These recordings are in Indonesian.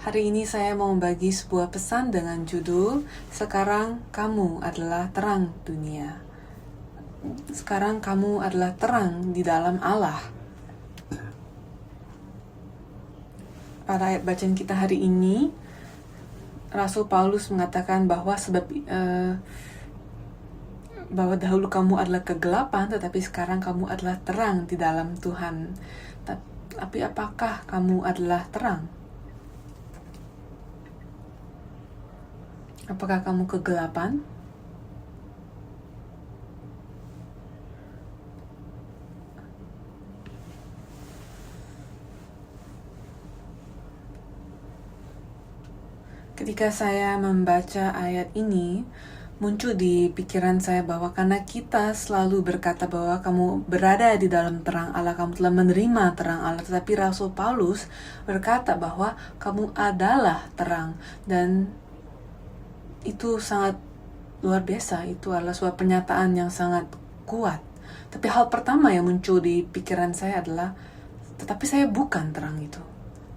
Hari ini saya mau membagi sebuah pesan dengan judul Sekarang kamu adalah terang dunia. Sekarang kamu adalah terang di dalam Allah. Pada ayat bacaan kita hari ini, Rasul Paulus mengatakan bahwa bahwa dahulu kamu adalah kegelapan, tetapi sekarang kamu adalah terang di dalam Tuhan. Tapi apakah kamu adalah terang? Apakah kamu kegelapan? Ketika saya membaca ayat ini, muncul di pikiran saya bahwa karena kita selalu berkata bahwa kamu berada di dalam terang Allah, kamu telah menerima terang Allah, tetapi Rasul Paulus berkata bahwa kamu adalah terang, dan itu sangat luar biasa. Itu adalah sebuah pernyataan yang sangat kuat. Tapi hal pertama yang muncul di pikiran saya adalah, tetapi saya bukan terang itu.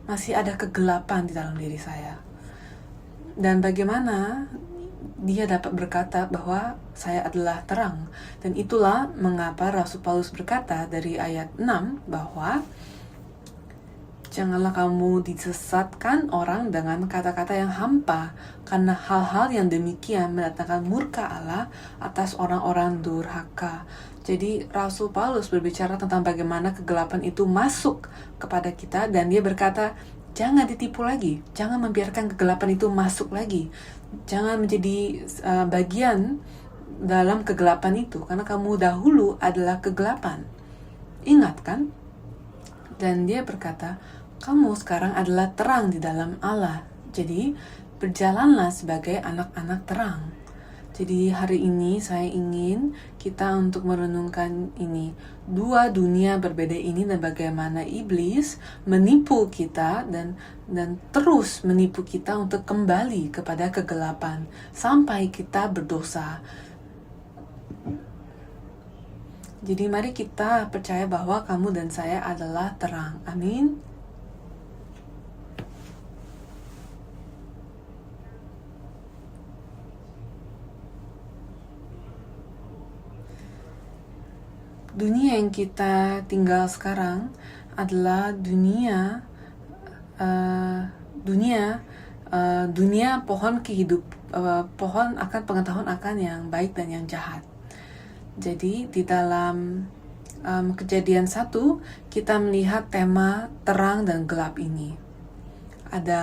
Masih ada kegelapan di dalam diri saya. Dan bagaimana dia dapat berkata bahwa saya adalah terang? Dan itulah mengapa Rasul Paulus berkata dari ayat 6 bahwa janganlah kamu disesatkan orang dengan kata-kata yang hampa, karena hal-hal yang demikian mendatangkan murka Allah atas orang-orang durhaka. Jadi Rasul Paulus berbicara tentang bagaimana kegelapan itu masuk kepada kita, dan dia berkata, jangan ditipu lagi, jangan membiarkan kegelapan itu masuk lagi, jangan menjadi bagian dalam kegelapan itu, karena kamu dahulu adalah kegelapan. Ingat kan? Dan dia berkata, kamu sekarang adalah terang di dalam Allah. Jadi berjalanlah sebagai anak-anak terang. Jadi hari ini saya ingin kita untuk merenungkan ini. Dua dunia berbeda ini, dan bagaimana iblis menipu kita dan terus menipu kita untuk kembali kepada kegelapan sampai kita berdosa. Jadi mari kita percaya bahwa kamu dan saya adalah terang. Amin. Dunia yang kita tinggal sekarang adalah dunia pohon pohon akan pengetahuan akan yang baik dan yang jahat. Jadi di dalam Kejadian 1 kita melihat tema terang dan gelap ini. Ada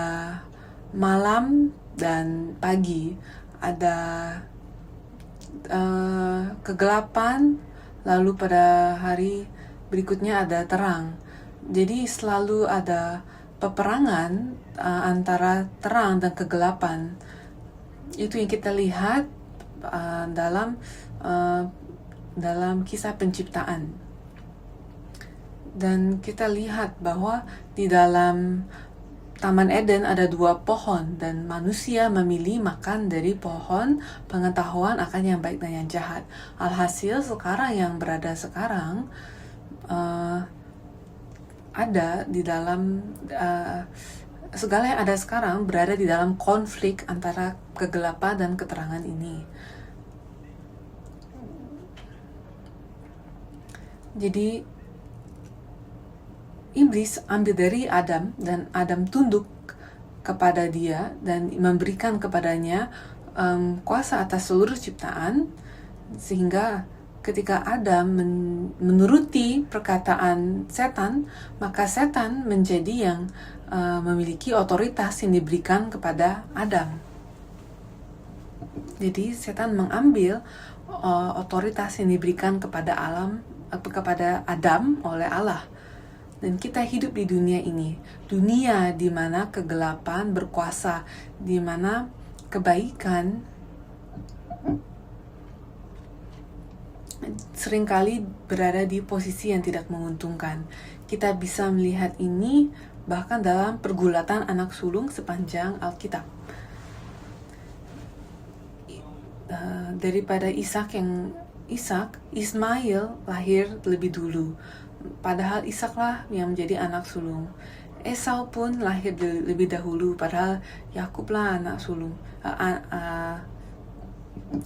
malam dan pagi, ada kegelapan, lalu pada hari berikutnya ada terang. Jadi selalu ada peperangan antara terang dan kegelapan. Itu yang kita lihat dalam kisah penciptaan. Dan kita lihat bahwa di dalam Taman Eden ada 2 pohon, dan manusia memilih makan dari pohon pengetahuan akan yang baik dan yang jahat. Alhasil sekarang yang berada sekarang ada di dalam segala yang ada sekarang berada di dalam konflik antara kegelapan dan keterangan ini. Jadi iblis ambil dari Adam, dan Adam tunduk kepada dia dan memberikan kepadanya kuasa atas seluruh ciptaan, sehingga ketika Adam menuruti perkataan setan, maka setan menjadi yang memiliki otoritas yang diberikan kepada Adam. Jadi setan mengambil otoritas yang diberikan kepada Adam oleh Allah. Dan kita hidup di dunia ini, dunia di mana kegelapan berkuasa, di mana kebaikan seringkali berada di posisi yang tidak menguntungkan. Kita bisa melihat ini bahkan dalam pergulatan anak sulung sepanjang Alkitab. Daripada Ismail lahir lebih dulu, padahal Ishak lah yang menjadi anak sulung. Esau pun lahir lebih dahulu, padahal Yakub lah anak sulung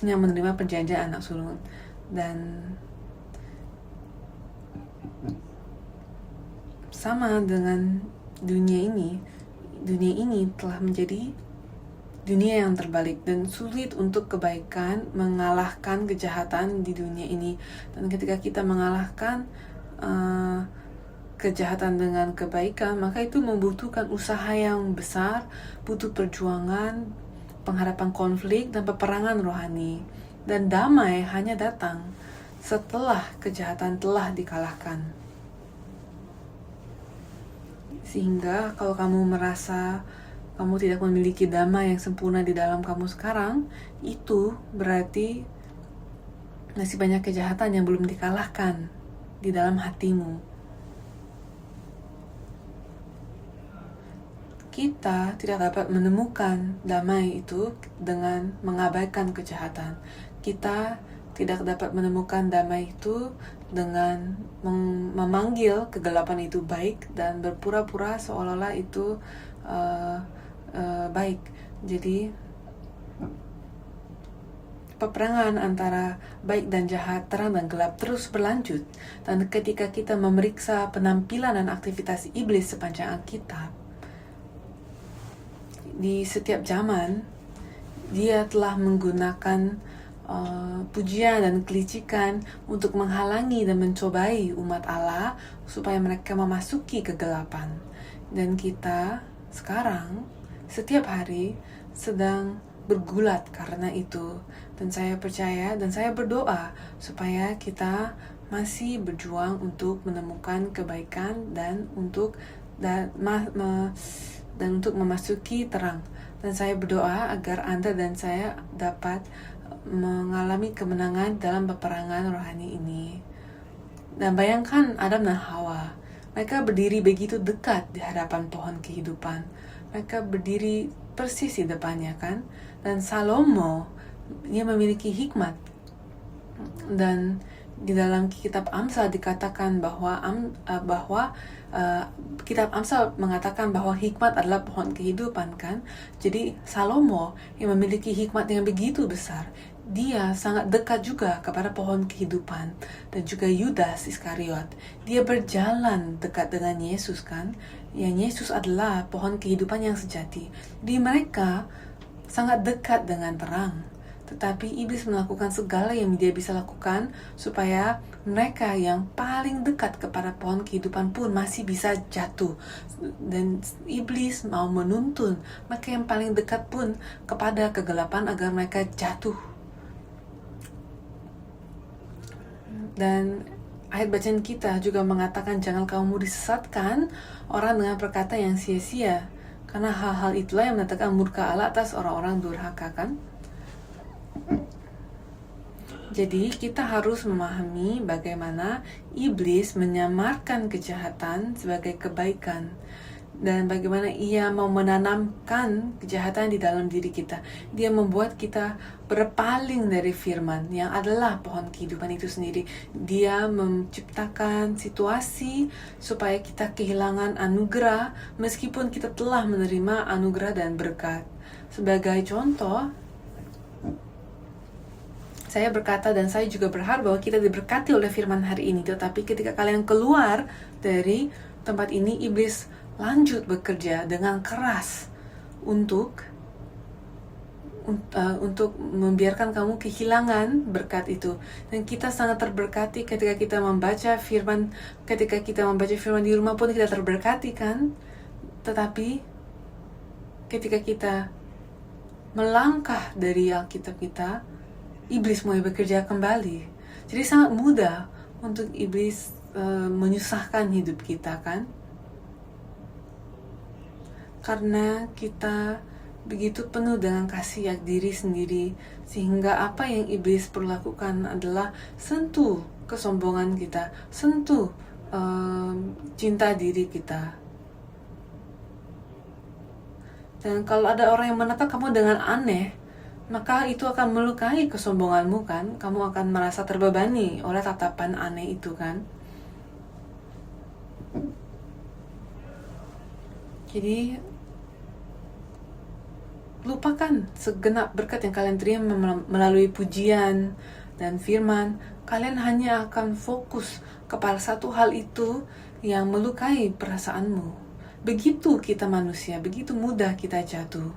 yang menerima perjanjian anak sulung. Dan sama dengan dunia ini telah menjadi dunia yang terbalik, dan sulit untuk kebaikan mengalahkan kejahatan di dunia ini. Dan ketika kita mengalahkan kejahatan dengan kebaikan, maka itu membutuhkan usaha yang besar, butuh perjuangan, penghadapan konflik, dan peperangan rohani. Dan damai hanya datang setelah kejahatan telah dikalahkan. Sehingga kalau kamu merasa kamu tidak memiliki damai yang sempurna di dalam kamu sekarang, itu berarti masih banyak kejahatan yang belum dikalahkan di dalam hatimu. Kita tidak dapat menemukan damai itu dengan mengabaikan kejahatan. Kita tidak dapat menemukan damai itu dengan memanggil kegelapan itu baik dan berpura-pura seolah-olah itu baik. Jadi peperangan antara baik dan jahat, terang dan gelap terus berlanjut. Dan ketika kita memeriksa penampilan dan aktivitas iblis sepanjang Alkitab, di setiap zaman dia telah menggunakan pujian dan kelicikan untuk menghalangi dan mencobai umat Allah supaya mereka memasuki kegelapan. Dan kita sekarang setiap hari sedang bergulat karena itu. Dan saya percaya dan saya berdoa supaya kita masih berjuang untuk menemukan kebaikan dan untuk untuk memasuki terang. Dan saya berdoa agar Anda dan saya dapat mengalami kemenangan dalam peperangan rohani ini. Dan bayangkan Adam dan Hawa, mereka berdiri begitu dekat di hadapan pohon kehidupan. Mereka berdiri persis di depannya, kan? Dan Salomo, dia memiliki hikmat. Dan di dalam kitab Amsal dikatakan bahwa kitab Amsal mengatakan bahwa hikmat adalah pohon kehidupan, kan? Jadi Salomo yang memiliki hikmat yang begitu besar, dia sangat dekat juga kepada pohon kehidupan. Dan juga Yudas Iskariot, dia berjalan dekat dengan Yesus, kan? Yang Yesus adalah pohon kehidupan yang sejati. Di mereka sangat dekat dengan terang. Tetapi iblis melakukan segala yang dia bisa lakukan supaya mereka yang paling dekat kepada pohon kehidupan pun masih bisa jatuh. Dan iblis mau menuntun mereka yang paling dekat pun kepada kegelapan agar mereka jatuh. Dan ayat bacaan kita juga mengatakan, jangan kamu disesatkan orang dengan perkata yang sia-sia, karena hal-hal itulah yang mendatangkan murka Allah atas orang-orang durhaka, kan? Jadi kita harus memahami bagaimana iblis menyamarkan kejahatan sebagai kebaikan, dan bagaimana ia mau menanamkan kejahatan di dalam diri kita. Dia membuat kita berpaling dari firman yang adalah pohon kehidupan itu sendiri. Dia menciptakan situasi supaya kita kehilangan anugerah meskipun kita telah menerima anugerah dan berkat. Sebagai contoh, saya berkata dan saya juga berharap bahwa kita diberkati oleh firman hari ini. Tetapi ketika kalian keluar dari tempat ini, iblis lanjut bekerja dengan keras untuk membiarkan kamu kehilangan berkat itu. Dan kita sangat terberkati ketika kita membaca firman. Ketika kita membaca firman di rumah pun kita terberkati, kan? Tetapi ketika kita melangkah dari Alkitab kita, iblis mulai bekerja kembali. Jadi sangat mudah untuk iblis menyusahkan hidup kita, kan? Karena kita begitu penuh dengan kasih diri sendiri, sehingga apa yang iblis perlu lakukan adalah sentuh kesombongan kita, sentuh cinta diri kita. Dan kalau ada orang yang menatap kamu dengan aneh, maka itu akan melukai kesombonganmu, kan? Kamu akan merasa terbebani oleh tatapan aneh itu, kan? Jadi lupakan segenap berkat yang kalian terima melalui pujian dan firman. Kalian hanya akan fokus kepada satu hal itu yang melukai perasaanmu. Begitu kita manusia, begitu mudah kita jatuh.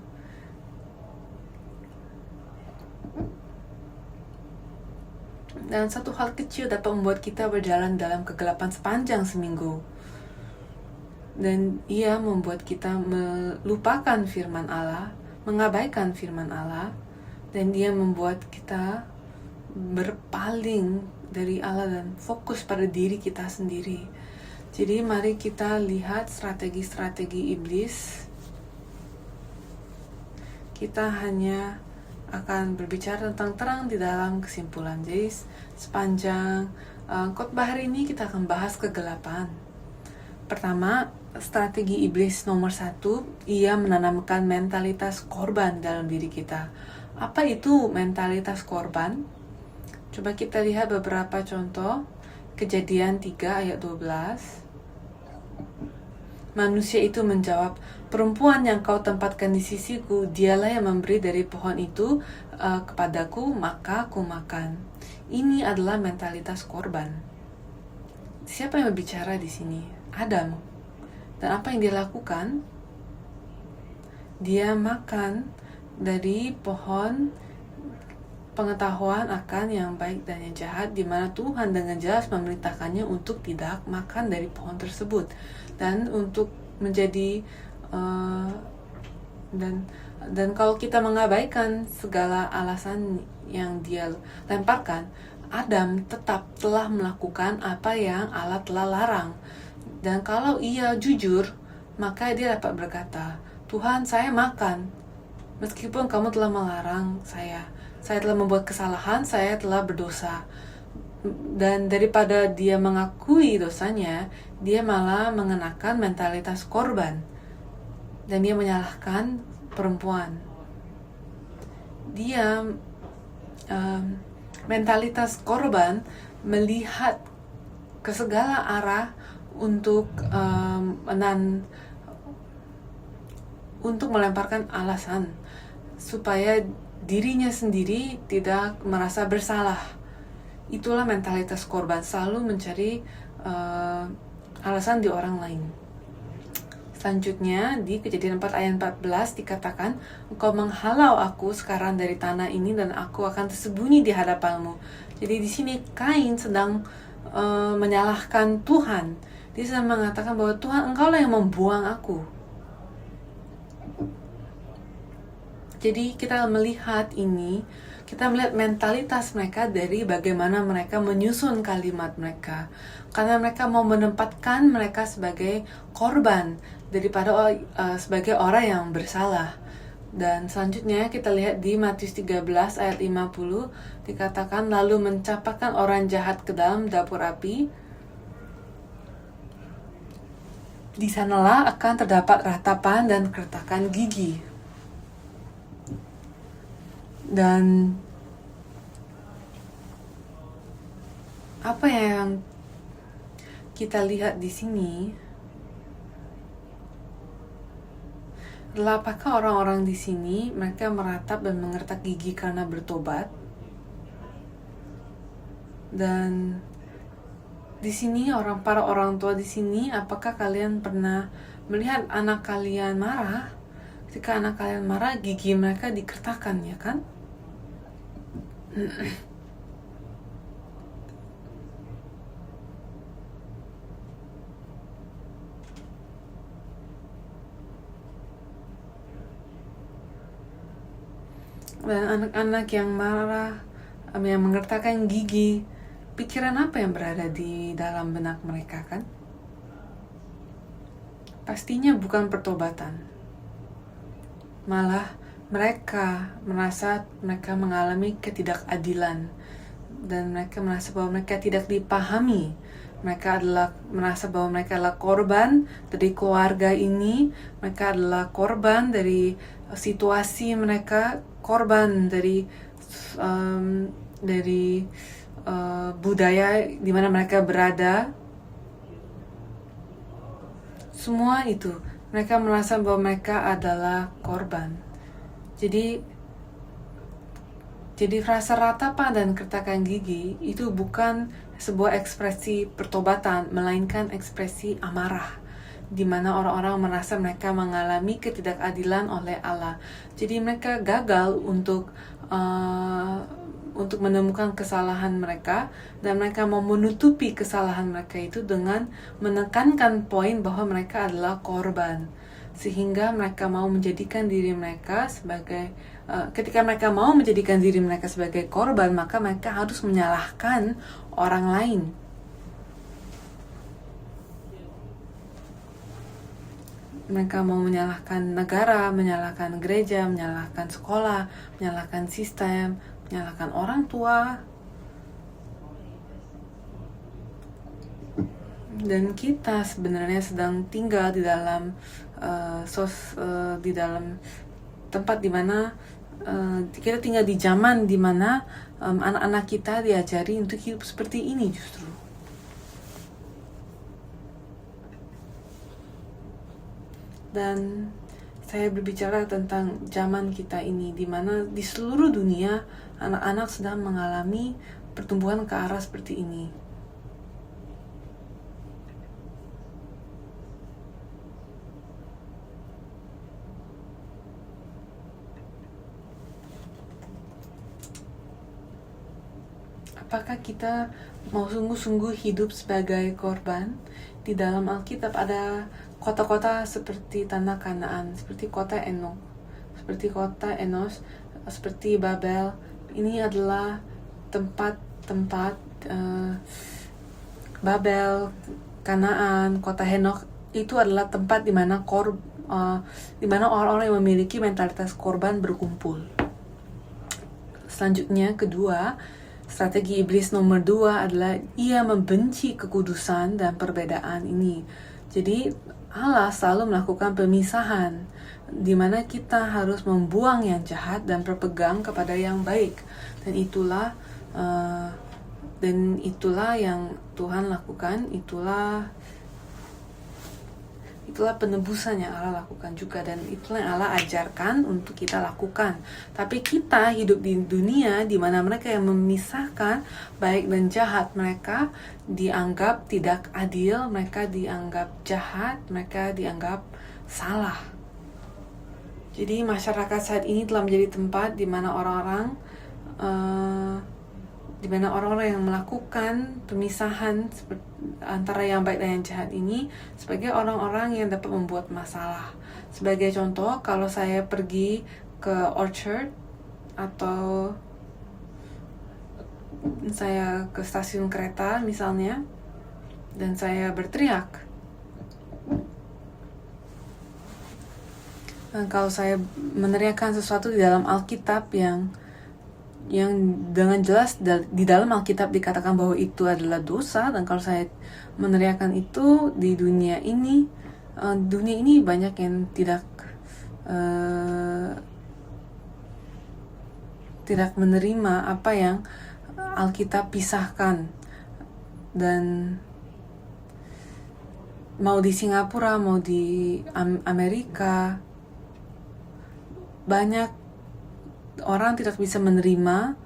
Dan satu hal kecil dapat membuat kita berjalan dalam kegelapan sepanjang seminggu. Dan ia membuat kita melupakan firman Allah, mengabaikan firman Allah, dan dia membuat kita berpaling dari Allah dan fokus pada diri kita sendiri. Jadi mari kita lihat strategi-strategi iblis. Kita hanya akan berbicara tentang terang di dalam kesimpulan. Jadi sepanjang khotbah hari ini kita akan bahas kegelapan. Pertama, strategi iblis nomor 1, ia menanamkan mentalitas korban dalam diri kita. Apa itu mentalitas korban? Coba kita lihat beberapa contoh. Kejadian 3 ayat 12. Manusia itu menjawab, perempuan yang kau tempatkan di sisiku, dialah yang memberi dari pohon itu kepadaku, maka aku makan. Ini adalah mentalitas korban. Siapa yang berbicara di sini? Adam. Dan apa yang dia lakukan? Dia makan dari pohon pengetahuan akan yang baik dan yang jahat, di mana Tuhan dengan jelas memerintahkannya untuk tidak makan dari pohon tersebut dan untuk menjadi dan kalau kita mengabaikan segala alasan yang dia lemparkan, Adam tetap telah melakukan apa yang Allah telah larang. Dan kalau ia jujur, maka dia dapat berkata, Tuhan, saya makan meskipun kamu telah melarang saya telah membuat kesalahan, saya telah berdosa. Dan daripada dia mengakui dosanya, dia malah mengenakan mentalitas korban. Dan dia menyalahkan perempuan. Dia mentalitas korban melihat ke segala arah untuk melemparkan alasan supaya dirinya sendiri tidak merasa bersalah. Itulah mentalitas korban, selalu mencari alasan di orang lain. Selanjutnya di Kejadian 4 ayat 14 dikatakan, engkau menghalau aku sekarang dari tanah ini dan aku akan tersembunyi di hadapanmu. Jadi di sini Kain sedang menyalahkan Tuhan. Dia sedang mengatakan bahwa Tuhan, engkaulah yang membuang aku. Jadi kita melihat ini, kita melihat mentalitas mereka dari bagaimana mereka menyusun kalimat mereka. Karena mereka mau menempatkan mereka sebagai korban daripada sebagai orang yang bersalah. Dan selanjutnya kita lihat di Matius 13 ayat 50 dikatakan, lalu mencampakkan orang jahat ke dalam dapur api. Di sanalah akan terdapat ratapan dan keretakan gigi. Dan apa yang kita lihat di sini adalah apakah orang-orang di sini mereka meratap dan mengertak gigi karena bertobat? Dan di sini para orang tua di sini, apakah kalian pernah melihat anak kalian marah? Ketika anak kalian marah, gigi mereka dikertakkan, ya kan? Dan anak-anak yang marah, yang mengertakkan gigi, pikiran apa yang berada di dalam benak mereka, kan? Pastinya bukan pertobatan. Malah mereka merasa mereka mengalami ketidakadilan dan mereka merasa bahwa mereka tidak dipahami. Mereka merasa bahwa mereka adalah korban dari keluarga ini, mereka adalah korban dari situasi mereka, korban dari budaya di mana mereka berada. Semua itu mereka merasa bahwa mereka adalah korban. Jadi rasa ratapan dan keretakan gigi itu bukan sebuah ekspresi pertobatan, melainkan ekspresi amarah, di mana orang-orang merasa mereka mengalami ketidakadilan oleh Allah. Jadi mereka gagal untuk menemukan kesalahan mereka, dan mereka mau menutupi kesalahan mereka itu dengan menekankan poin bahwa mereka adalah korban, sehingga mereka mau menjadikan diri mereka sebagai ketika mereka mau menjadikan diri mereka sebagai korban, maka mereka harus menyalahkan orang lain. Mereka mau menyalahkan negara, menyalahkan gereja, menyalahkan sekolah, menyalahkan sistem, menyalahkan orang tua. Dan kita sebenarnya sedang tinggal di dalam di dalam tempat di mana kita tinggal di zaman di mana anak-anak kita diajari untuk hidup seperti ini justru. Dan saya berbicara tentang zaman kita ini, di mana di seluruh dunia anak-anak sedang mengalami pertumbuhan ke arah seperti ini. Apakah kita mau sungguh-sungguh hidup sebagai korban? Di dalam Alkitab ada kota-kota seperti tanah Kanaan, seperti kota Enos, seperti Babel. Ini adalah tempat-tempat Babel, Kanaan, kota Henok. Itu adalah tempat di mana orang-orang yang memiliki mentalitas korban berkumpul. Selanjutnya, kedua, strategi iblis nomor 2 adalah ia membenci kekudusan dan perbedaan ini. Jadi Allah selalu melakukan pemisahan, di mana kita harus membuang yang jahat dan berpegang kepada yang baik. Dan itulah yang Tuhan lakukan. Itulah penebusan yang Allah lakukan juga, dan itulah yang Allah ajarkan untuk kita lakukan. Tapi kita hidup di dunia di mana mereka yang memisahkan baik dan jahat, mereka dianggap tidak adil, mereka dianggap jahat, mereka dianggap salah. Jadi masyarakat saat ini telah menjadi tempat di mana orang-orang yang melakukan pemisahan antara yang baik dan yang jahat ini sebagai orang-orang yang dapat membuat masalah. Sebagai contoh, kalau saya pergi ke Orchard atau saya ke stasiun kereta misalnya, dan saya berteriak, dan kalau saya meneriakkan sesuatu di dalam Alkitab yang dengan jelas di dalam Alkitab dikatakan bahwa itu adalah dosa, dan kalau saya meneriakkan itu di dunia ini banyak yang tidak menerima apa yang Alkitab pisahkan. Dan mau di Singapura, mau di Amerika, banyak orang tidak bisa menerima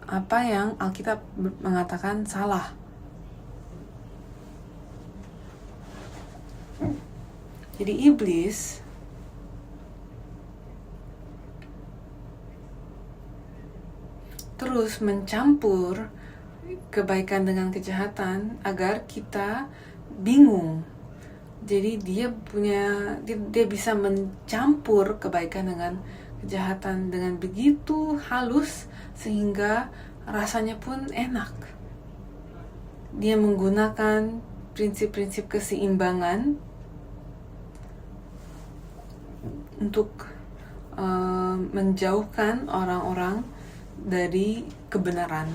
apa yang Alkitab mengatakan salah. Jadi iblis terus mencampur kebaikan dengan kejahatan agar kita bingung. Jadi dia bisa mencampur kebaikan dengan kejahatan dengan begitu halus sehingga rasanya pun enak. Dia menggunakan prinsip-prinsip keseimbangan untuk menjauhkan orang-orang dari kebenaran.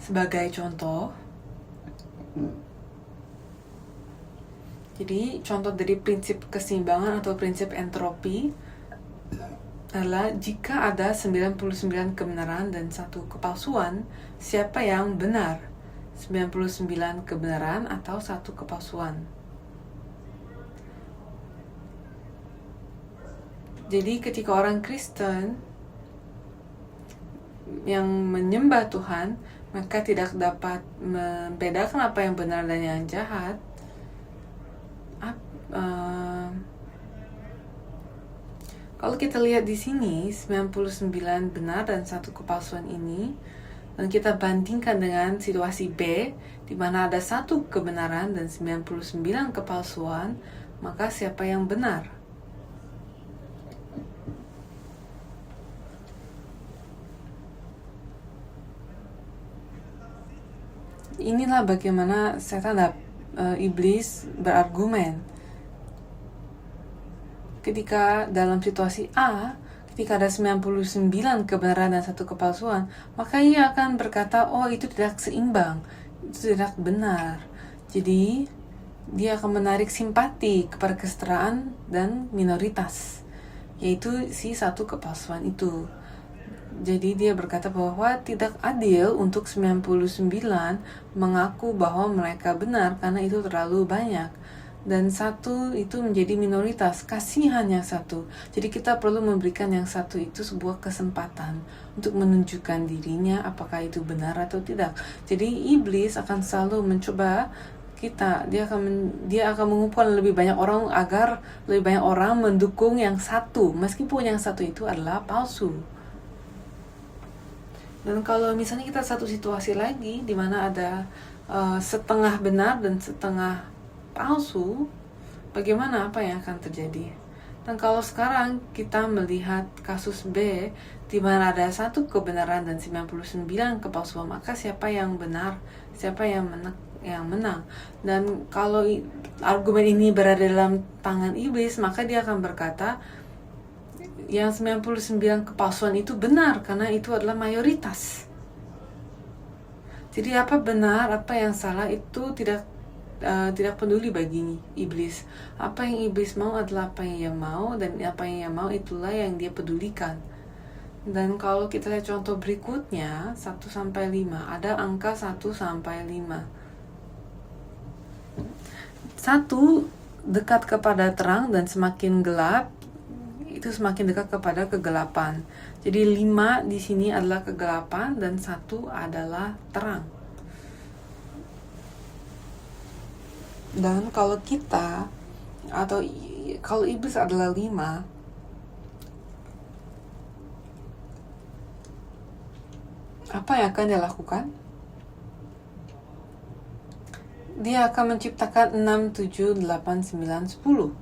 Sebagai contoh, jadi contoh dari prinsip keseimbangan atau prinsip entropi adalah jika ada 99 kebenaran dan 1 kepalsuan, siapa yang benar? 99 kebenaran atau 1 kepalsuan? Jadi ketika orang Kristen yang menyembah Tuhan, mereka tidak dapat membedakan apa yang benar dan yang jahat. Kalau kita lihat di sini 99 benar dan 1 kepalsuan ini, dan kita bandingkan dengan situasi B di mana ada 1 kebenaran dan 99 kepalsuan, maka siapa yang benar? Inilah bagaimana setan iblis berargumen. Ketika dalam situasi A, ketika ada 99 kebenaran dan 1 kepalsuan, maka ia akan berkata, oh itu tidak seimbang, itu tidak benar. Jadi, dia akan menarik simpati kepada kesetaraan dan minoritas, yaitu si 1 kepalsuan itu. Jadi dia berkata bahwa tidak adil untuk 99 mengaku bahwa mereka benar karena itu terlalu banyak. Dan 1 itu menjadi minoritas, kasihan yang 1. Jadi kita perlu memberikan yang 1 itu sebuah kesempatan untuk menunjukkan dirinya apakah itu benar atau tidak. Jadi iblis akan selalu mencoba kita, dia akan mengumpulkan lebih banyak orang agar lebih banyak orang mendukung yang 1, meskipun yang 1 itu adalah palsu. Dan kalau misalnya kita satu situasi lagi di mana ada setengah benar dan setengah palsu, bagaimana apa yang akan terjadi? Dan kalau sekarang kita melihat kasus B di mana ada 1 kebenaran dan 99 kepalsuan, maka siapa yang benar, siapa yang menang? Dan kalau argumen ini berada dalam tangan iblis, maka dia akan berkata yang 99 kepalsuan itu benar karena itu adalah mayoritas. Jadi apa benar, apa yang salah itu tidak peduli bagi iblis. Apa yang iblis mau adalah apa yang ia mau, dan apa yang ia mau itulah yang dia pedulikan. Dan kalau kita lihat contoh berikutnya 1-5, ada angka 1-5. 1 dekat kepada terang dan semakin gelap itu semakin dekat kepada kegelapan. Jadi 5 di sini adalah kegelapan dan 1 adalah terang. Dan kalau kita, atau kalau iblis adalah 5, apa yang akan dia lakukan? Dia akan menciptakan 6, 7, 8, 9, 10.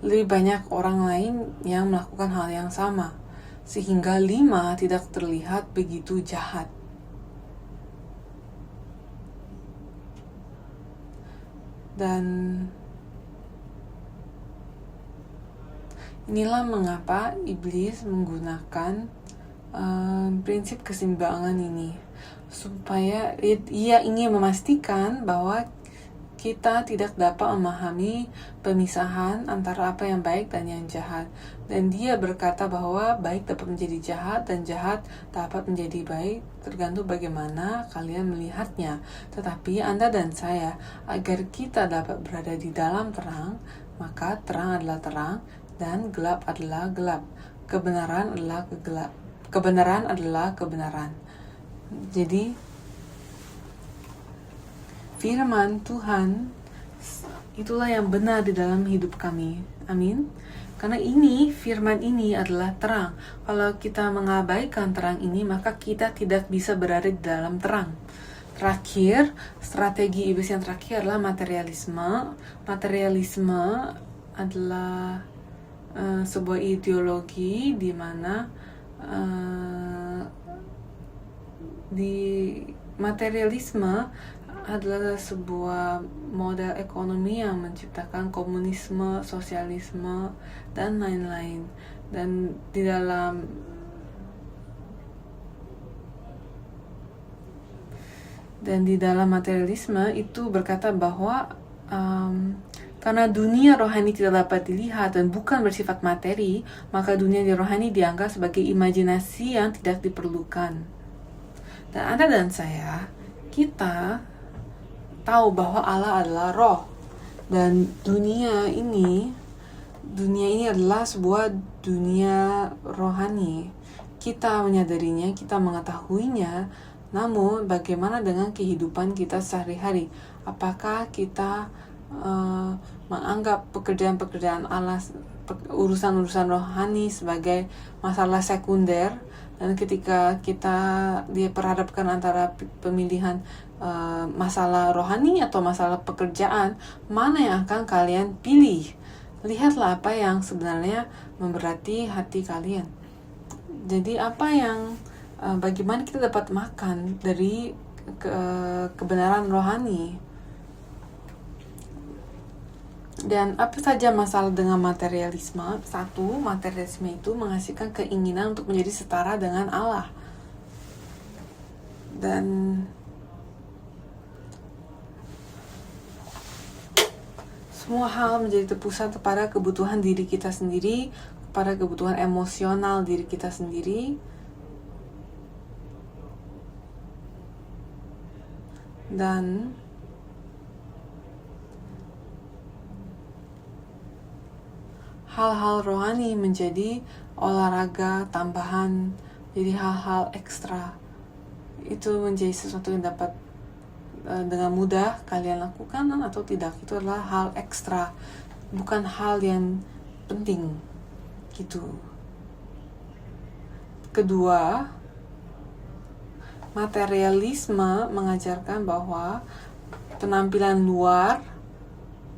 Lebih banyak orang lain yang melakukan hal yang sama, sehingga 5 tidak terlihat begitu jahat. Dan inilah mengapa iblis menggunakan prinsip keseimbangan ini, supaya ia ingin memastikan bahwa kita tidak dapat memahami pemisahan antara apa yang baik dan yang jahat. Dan dia berkata bahwa baik dapat menjadi jahat dan jahat dapat menjadi baik, tergantung bagaimana kalian melihatnya. Tetapi Anda dan saya, agar kita dapat berada di dalam terang, maka terang adalah terang dan gelap adalah gelap. Kebenaran adalah kebenaran. Jadi firman Tuhan itulah yang benar di dalam hidup kami. Amin. Karena firman ini adalah terang. Kalau kita mengabaikan terang ini, maka kita tidak bisa berada di dalam terang. Terakhir, strategi iblis yang terakhir adalah materialisme. Materialisme adalah sebuah ideologi di mana di materialisme adalah sebuah model ekonomi yang menciptakan komunisme, sosialisme, dan lain-lain. Dan di dalam materialisme itu berkata bahwa karena dunia rohani tidak dapat dilihat dan bukan bersifat materi, maka dunia rohani dianggap sebagai imajinasi yang tidak diperlukan. Dan Anda dan saya, kita tahu bahwa Allah adalah roh, dan dunia ini dunia ini adalah sebuah dunia rohani. Kita menyadarinya, kita mengetahuinya, namun bagaimana dengan kehidupan kita sehari-hari? Apakah kita menganggap pekerjaan-pekerjaan Allah, urusan-urusan rohani sebagai masalah sekunder, dan ketika kita diperhadapkan antara pemilihan masalah rohani atau masalah pekerjaan, mana yang akan kalian pilih? Lihatlah apa yang sebenarnya memberati hati kalian. Jadi bagaimana kita dapat makan dari kebenaran rohani? Dan apa saja masalah dengan materialisme? Satu, materialisme itu menghasilkan keinginan untuk menjadi setara dengan Allah. Dan semua hal menjadi terpusat kepada kebutuhan diri kita sendiri, kepada kebutuhan emosional diri kita sendiri. Dan hal-hal rohani menjadi olahraga tambahan, jadi hal-hal ekstra. Itu menjadi sesuatu yang dapat dengan mudah kalian lakukan atau tidak. Itu adalah hal ekstra, bukan hal yang penting gitu. Kedua, materialisme mengajarkan bahwa penampilan luar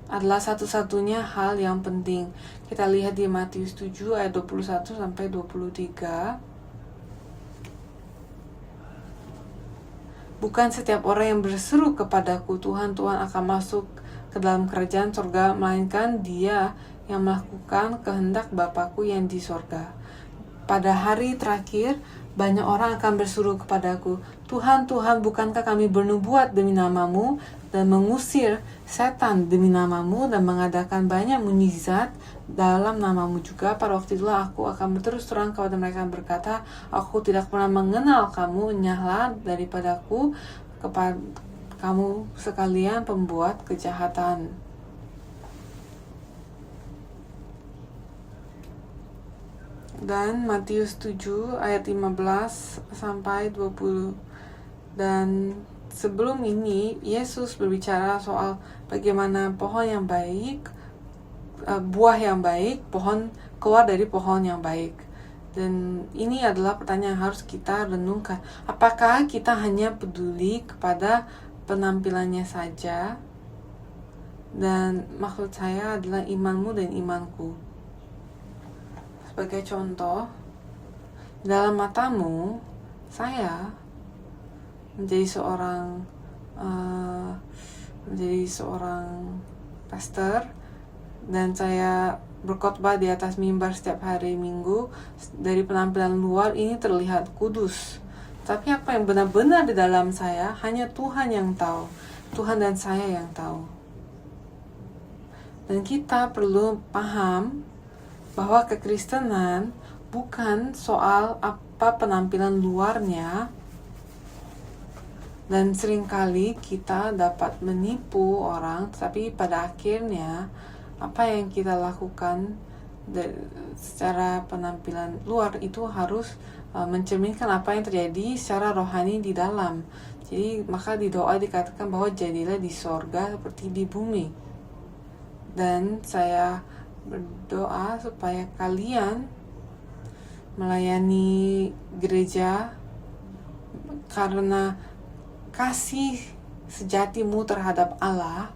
adalah satu-satunya hal yang penting. Kita lihat di Matius 7 ayat 21 sampai 23. Bukan setiap orang yang berseru kepadaku, Tuhan, Tuhan, akan masuk ke dalam kerajaan surga, melainkan dia yang melakukan kehendak Bapakku yang di surga. Pada hari terakhir, banyak orang akan berseru kepadaku, Tuhan, Tuhan, bukankah kami bernubuat demi namamu dan mengusir setan demi namamu dan mengadakan banyak mukjizat dalam namamu juga? Pada waktu itulah aku akan berterus terang kepada mereka dan berkata, aku tidak pernah mengenal kamu, nyahlah daripadaku kepada kamu sekalian pembuat kejahatan. Dan Matius 7 ayat 15 sampai 20. Dan sebelum ini Yesus berbicara soal bagaimana pohon yang baik, buah yang baik, pohon keluar dari pohon yang baik. Dan ini adalah pertanyaan yang harus kita renungkan. Apakah kita hanya peduli kepada penampilannya saja? Dan maksud saya adalah imanmu dan imanku. Sebagai contoh, dalam matamu, saya menjadi seorang pastor, dan saya berkhotbah di atas mimbar setiap hari Minggu. Dari penampilan luar ini terlihat kudus, tapi apa yang benar-benar di dalam saya hanya Tuhan yang tahu. Tuhan dan saya yang tahu. Dan kita perlu paham bahwa kekristenan bukan soal apa penampilan luarnya, dan seringkali kita dapat menipu orang, tapi pada akhirnya apa yang kita lakukan secara penampilan luar itu harus mencerminkan apa yang terjadi secara rohani di dalam. Jadi maka di doa dikatakan bahwa jadilah di sorga seperti di bumi. Dan saya berdoa supaya kalian melayani gereja karena kasih sejatimu terhadap Allah,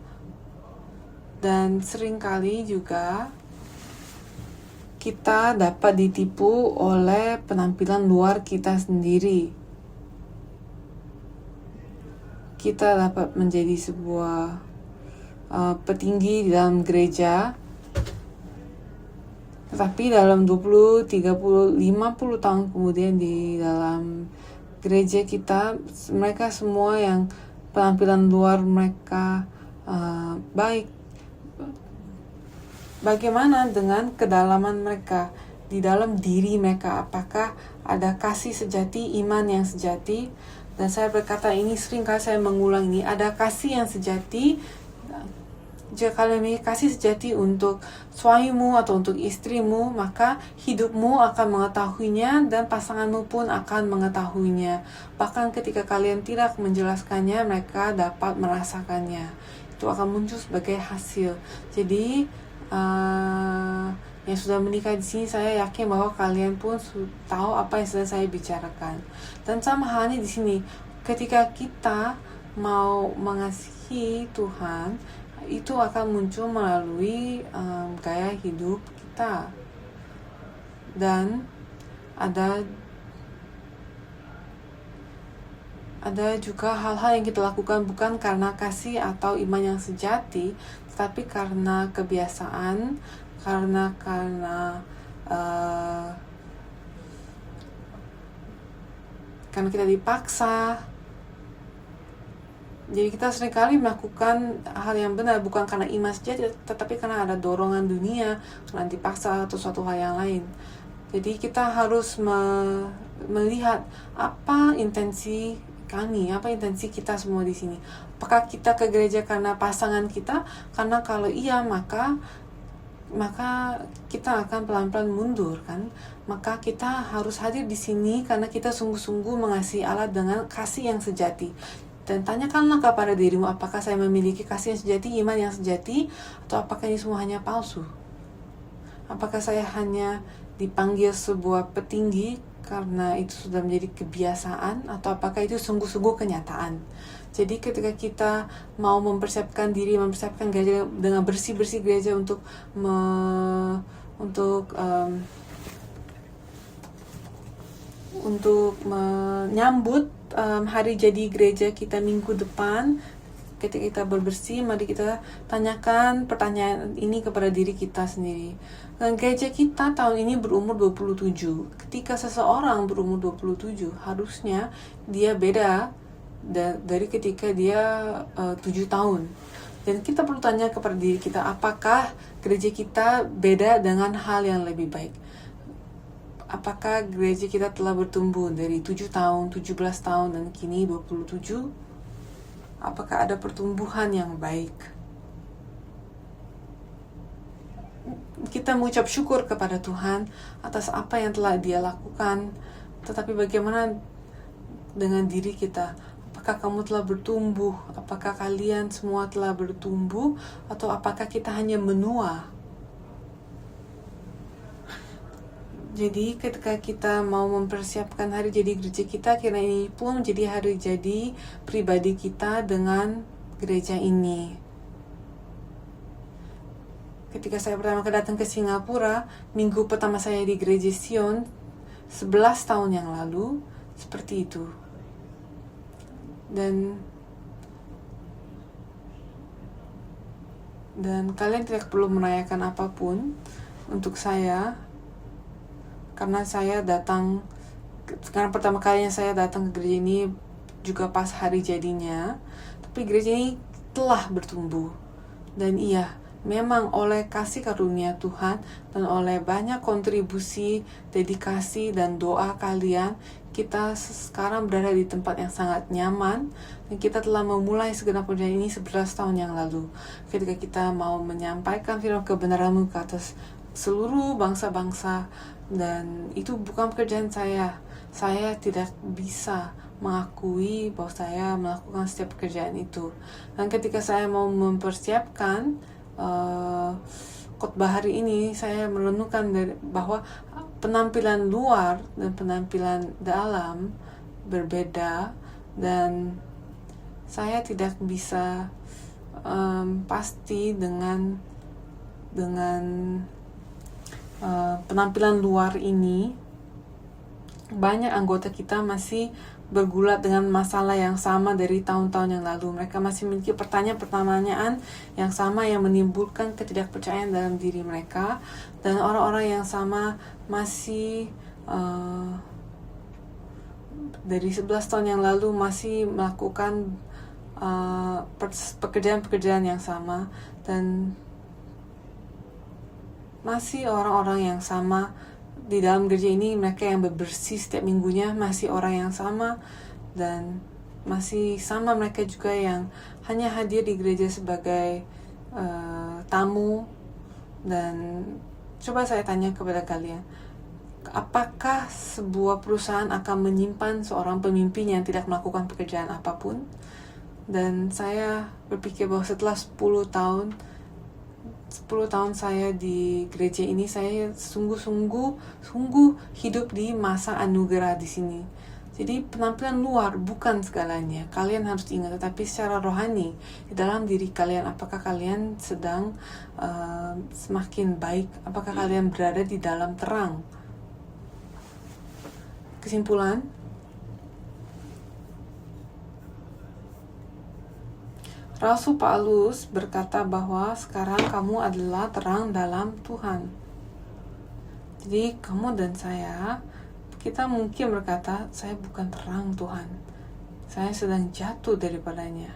dan seringkali juga kita dapat ditipu oleh penampilan luar kita sendiri. Kita dapat menjadi sebuah petinggi di dalam gereja, tetapi dalam 20, 30, 50 tahun kemudian di dalam gereja kita, mereka semua yang penampilan luar mereka baik. Bagaimana dengan kedalaman mereka? Di dalam diri mereka, apakah ada kasih sejati, iman yang sejati? Dan saya berkata ini, sering kali saya mengulang ini, ada kasih yang sejati Jika kalian memiliki kasih sejati untuk suamimu atau untuk istrimu, maka hidupmu akan mengetahuinya dan pasanganmu pun akan mengetahuinya. Bahkan ketika kalian tidak menjelaskannya, mereka dapat merasakannya. Itu akan muncul sebagai hasil. Jadi yang sudah menikah di sini, saya yakin bahwa kalian pun tahu apa yang sedang saya bicarakan. Dan sama halnya di sini, ketika kita mau mengasihi Tuhan, itu akan muncul melalui gaya hidup kita. Dan ada juga hal-hal yang kita lakukan bukan karena kasih atau iman yang sejati, tetapi karena kebiasaan, karena kita dipaksa. Jadi kita seringkali melakukan hal yang benar bukan karena iman sejati, tetapi karena ada dorongan dunia, karena dipaksa atau suatu hal yang lain. Jadi kita harus melihat apa intensi kami, apa intensi kita semua di sini. Apakah kita ke gereja karena pasangan kita? Karena kalau iya, maka kita akan pelan-pelan mundur, kan? Maka kita harus hadir di sini karena kita sungguh-sungguh mengasihi Allah dengan kasih yang sejati. Dan tanyakanlah kepada dirimu, apakah saya memiliki kasih yang sejati, iman yang sejati, atau apakah ini semua hanya palsu? Apakah saya hanya dipanggil sebuah petinggi karena itu sudah menjadi kebiasaan, atau apakah itu sungguh-sungguh kenyataan? Jadi ketika kita mau mempersiapkan diri, mempersiapkan gereja dengan bersih-bersih gereja untuk menyambut hari jadi gereja kita minggu depan, ketika kita berbersih, mari kita tanyakan pertanyaan ini kepada diri kita sendiri. Dan gereja kita tahun ini berumur 27. Ketika seseorang berumur 27, harusnya dia beda dari ketika dia 7 tahun. Dan kita perlu tanya kepada diri kita, apakah gereja kita beda dengan hal yang lebih baik? Apakah gereja kita telah bertumbuh dari 7 tahun, 17 tahun, dan kini 27? Apakah ada pertumbuhan yang baik? Kita mengucap syukur kepada Tuhan atas apa yang telah Dia lakukan. Tetapi bagaimana dengan diri kita? Apakah kamu telah bertumbuh? Apakah kalian semua telah bertumbuh? Atau apakah kita hanya menua? Jadi ketika kita mau mempersiapkan hari jadi gereja kita, kira ini pun menjadi hari jadi pribadi kita dengan gereja ini. Ketika saya pertama kali datang ke Singapura, minggu pertama saya di Gereja Sion 11 tahun yang lalu, seperti itu. Dan kalian tidak perlu merayakan apapun untuk saya, karena pertama kalinya saya datang ke gereja ini juga pas hari jadinya. Tapi gereja ini telah bertumbuh. Dan iya, memang oleh kasih karunia Tuhan dan oleh banyak kontribusi, dedikasi, dan doa kalian, kita sekarang berada di tempat yang sangat nyaman. Dan kita telah memulai segenap perjalanan ini 11 tahun yang lalu, ketika kita mau menyampaikan firman kebenaran-Mu ke atas seluruh bangsa-bangsa. Dan itu bukan pekerjaan saya. Saya tidak bisa mengakui bahwa saya melakukan setiap pekerjaan itu. Dan ketika saya mau mempersiapkan khotbah hari ini, saya merenungkan bahwa penampilan luar dan penampilan dalam berbeda, dan saya tidak bisa pasti dengan penampilan luar ini. Banyak anggota kita masih bergulat dengan masalah yang sama dari tahun-tahun yang lalu. Mereka masih memiliki pertanyaan-pertanyaan yang sama yang menimbulkan ketidakpercayaan dalam diri mereka. Dan orang-orang yang sama masih dari 11 tahun yang lalu masih melakukan pekerjaan-pekerjaan yang sama. Dan masih orang-orang yang sama di dalam gereja ini. Mereka yang bebersih setiap minggunya masih orang yang sama, dan masih sama mereka juga yang hanya hadir di gereja sebagai tamu. Dan coba saya tanya kepada kalian, apakah sebuah perusahaan akan menyimpan seorang pemimpin yang tidak melakukan pekerjaan apapun? Dan saya berpikir bahwa setelah 10 tahun saya di gereja ini, saya sungguh hidup di masa anugerah di sini. Jadi penampilan luar bukan segalanya, kalian harus ingat. Tetapi secara rohani, di dalam diri kalian, apakah kalian sedang semakin baik? Apakah kalian berada di dalam terang? Kesimpulan, Rasul Paulus berkata bahwa sekarang kamu adalah terang dalam Tuhan. Jadi kamu dan saya, kita mungkin berkata, saya bukan terang Tuhan, saya sedang jatuh daripadanya,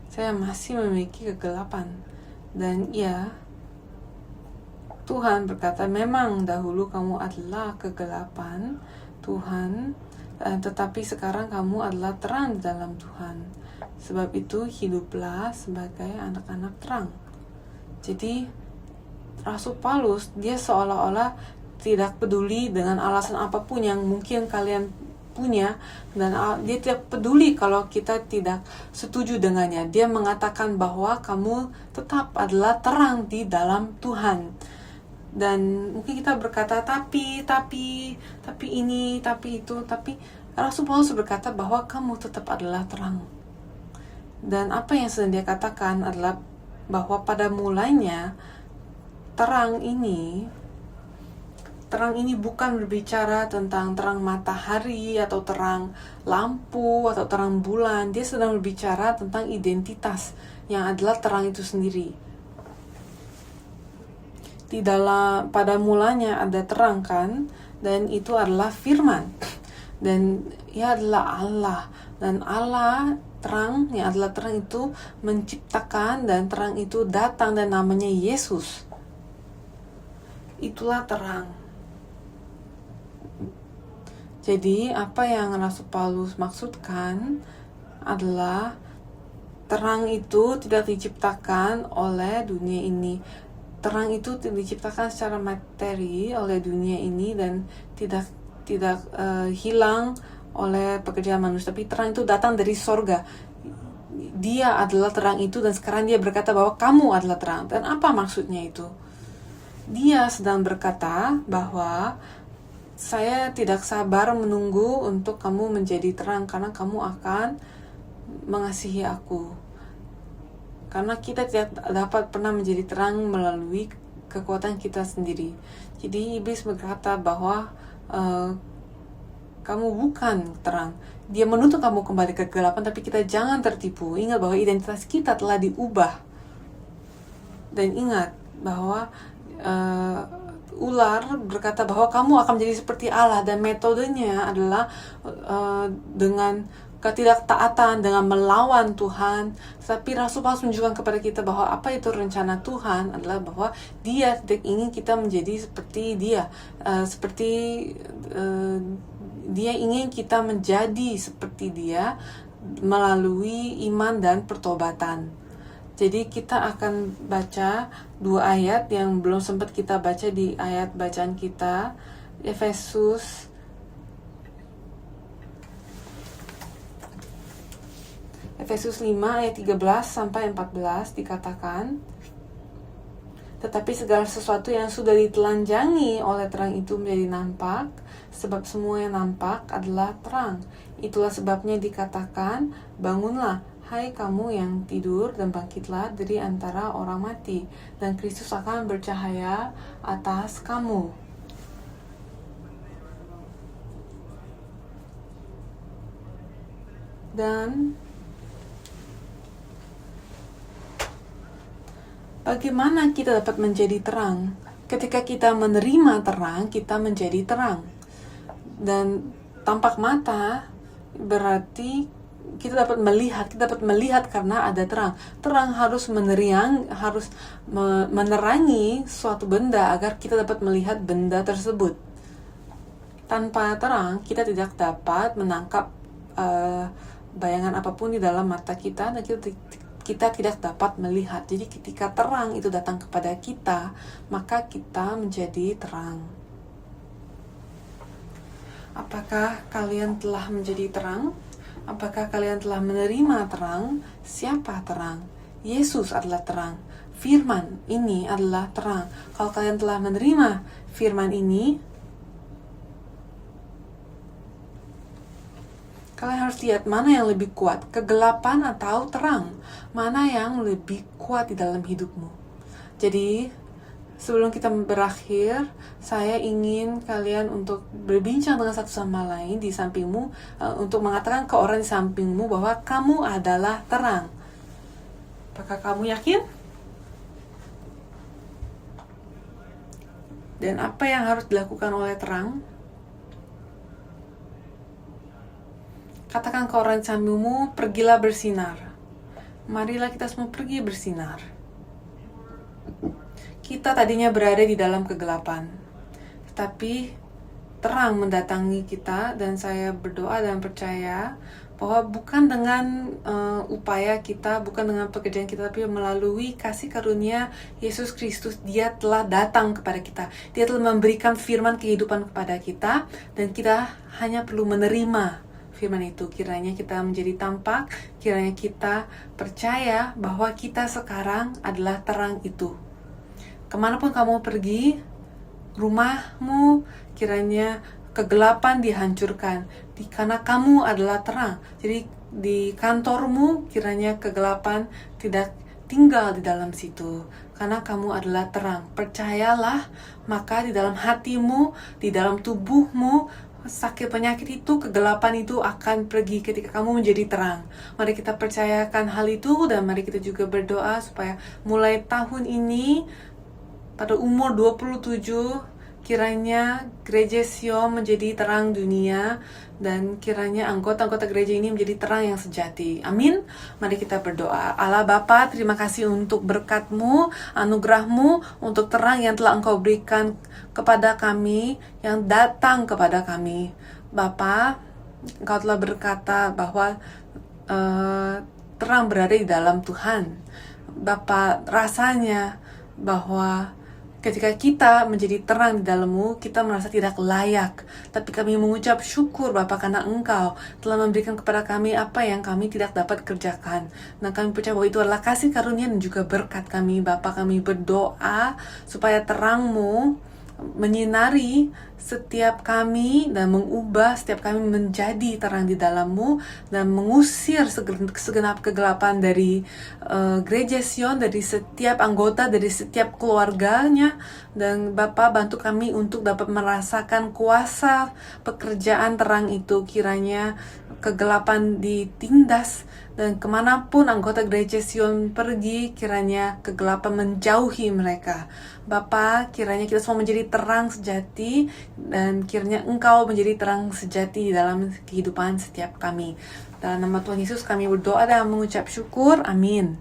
saya masih memiliki kegelapan. Dan ya, Tuhan berkata, memang dahulu kamu adalah kegelapan Tuhan, tetapi sekarang kamu adalah terang di dalam Tuhan. Sebab itu hiduplah sebagai anak-anak terang. Jadi Rasul Paulus, dia seolah-olah tidak peduli dengan alasan apapun yang mungkin kalian punya, dan dia tidak peduli kalau kita tidak setuju dengannya. Dia mengatakan bahwa kamu tetap adalah terang di dalam Tuhan. Dan mungkin kita berkata tapi ini, tapi itu, tapi Rasul Paulus berkata bahwa kamu tetap adalah terang. Dan apa yang sedang dia katakan adalah bahwa pada mulanya terang ini bukan berbicara tentang terang matahari atau terang lampu atau terang bulan. Dia sedang berbicara tentang identitas yang adalah terang itu sendiri. Pada mulanya ada terang kan, dan itu adalah firman, dan ia adalah Allah, dan Allah terang, yang adalah terang itu menciptakan, dan terang itu datang dan namanya Yesus. Itulah terang. Jadi apa yang Rasul Paulus maksudkan adalah terang itu tidak diciptakan oleh dunia ini. Terang itu diciptakan secara materi oleh dunia ini dan tidak hilang oleh pekerjaan manusia. Tapi terang itu datang dari sorga. Dia adalah terang itu, dan sekarang dia berkata bahwa kamu adalah terang. Dan apa maksudnya itu? Dia sedang berkata bahwa saya tidak sabar menunggu untuk kamu menjadi terang, karena kamu akan mengasihi aku. Karena kita tidak dapat pernah menjadi terang melalui kekuatan kita sendiri. Jadi iblis berkata bahwa kamu bukan terang. Dia menuntut kamu kembali ke kegelapan, tapi kita jangan tertipu. Ingat bahwa identitas kita telah diubah. Dan ingat bahwa ular berkata bahwa kamu akan menjadi seperti Allah, dan metodenya adalah dengan ketidaktaatan, dengan melawan Tuhan. Tapi Rasul Paulus menunjukkan kepada kita bahwa apa itu rencana Tuhan adalah bahwa Dia tidak ingin kita menjadi seperti Dia, Dia ingin kita menjadi seperti Dia melalui iman dan pertobatan. Jadi kita akan baca 2 ayat yang belum sempat kita baca di ayat bacaan kita. Efesus 5 ayat 13 sampai 14 dikatakan, tetapi segala sesuatu yang sudah ditelanjangi oleh terang itu menjadi nampak, sebab semua yang nampak adalah terang. Itulah sebabnya dikatakan, bangunlah, hai kamu yang tidur, dan bangkitlah dari antara orang mati, dan Kristus akan bercahaya atas kamu. Dan bagaimana kita dapat menjadi terang? Ketika kita menerima terang, kita menjadi terang. Dan tampak mata berarti kita dapat melihat karena ada terang. Terang harus menerangi suatu benda agar kita dapat melihat benda tersebut. Tanpa terang, kita tidak dapat menangkap bayangan apapun di dalam mata kita, dan kita tidak dapat melihat. Jadi ketika terang itu datang kepada kita, maka kita menjadi terang. Apakah kalian telah menjadi terang? Apakah kalian telah menerima terang? Siapa terang? Yesus adalah terang. Firman ini adalah terang. Kalau kalian telah menerima firman ini, kalian harus lihat mana yang lebih kuat, kegelapan atau terang. Mana yang lebih kuat di dalam hidupmu. Jadi, sebelum kita berakhir, saya ingin kalian untuk berbincang dengan satu sama lain di sampingmu, untuk mengatakan ke orang di sampingmu bahwa kamu adalah terang. Apakah kamu yakin? Dan apa yang harus dilakukan oleh terang? Katakan ke orang di sampingmu, pergilah bersinar. Marilah kita semua pergi bersinar. Kita tadinya berada di dalam kegelapan, tetapi terang mendatangi kita, dan saya berdoa dan percaya bahwa bukan dengan upaya kita, bukan dengan pekerjaan kita, tapi melalui kasih karunia Yesus Kristus, Dia telah datang kepada kita. Dia telah memberikan firman kehidupan kepada kita, dan kita hanya perlu menerima firman itu. Kiranya kita menjadi tampak, kiranya kita percaya bahwa kita sekarang adalah terang itu. Kemanapun kamu pergi, rumahmu, kiranya kegelapan dihancurkan, karena kamu adalah terang. Jadi di kantormu, kiranya kegelapan tidak tinggal di dalam situ, karena kamu adalah terang. Percayalah, maka di dalam hatimu, di dalam tubuhmu, sakit penyakit itu, kegelapan itu akan pergi ketika kamu menjadi terang. Mari kita percayakan hal itu, dan mari kita juga berdoa supaya mulai tahun ini, pada umur 27, kiranya Gereja Sion menjadi terang dunia, dan kiranya anggota-anggota gereja ini menjadi terang yang sejati. Amin. Mari kita berdoa. Allah Bapa, terima kasih untuk berkat-Mu, anugerah-Mu, untuk terang yang telah Engkau berikan kepada kami, yang datang kepada kami. Bapa, Engkau telah berkata bahwa terang berada di dalam Tuhan. Bapa, rasanya bahwa ketika kita menjadi terang di dalam-Mu, kita merasa tidak layak. Tapi kami mengucap syukur Bapa, karena Engkau telah memberikan kepada kami apa yang kami tidak dapat kerjakan. Nah, kami percaya bahwa itu adalah kasih karunia dan juga berkat kami. Bapa, kami berdoa supaya terang-Mu menyinari setiap kami dan mengubah setiap kami menjadi terang di dalam-Mu, dan mengusir segenap kegelapan dari Gereja Sion, dari setiap anggota, dari setiap keluarganya. Dan Bapa, bantu kami untuk dapat merasakan kuasa pekerjaan terang itu. Kiranya kegelapan ditindas, dan kemanapun anggota Gereja Sion pergi, kiranya kegelapan menjauhi mereka. Bapa, kiranya kita semua menjadi terang sejati, dan kiranya Engkau menjadi terang sejati dalam kehidupan setiap kami. Dalam nama Tuhan Yesus kami berdoa dan mengucap syukur. Amin.